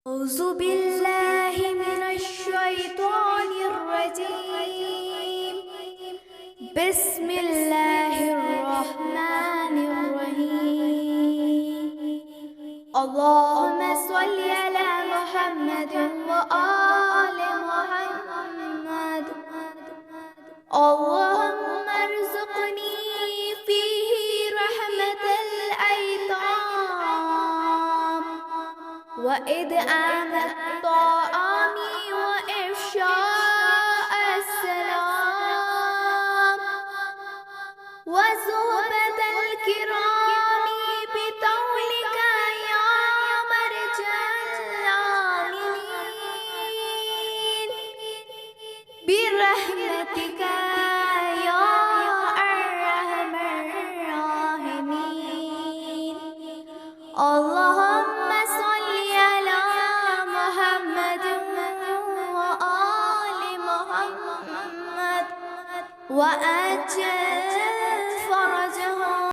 أعوذ بالله من الشيطان الرجيم. بسم الله الرحمن الرحيم. اللهم صل على محمد وآل محمد. اللهم ارزقني فيه رحمة الأيتام وإدعام الطعام وإفشاء السلام وصحبة الكرام بطولك يا مرجع العالمين برحمتك يا أرحم الراحمين. اللهم صل على محمد وآل محمد وأجل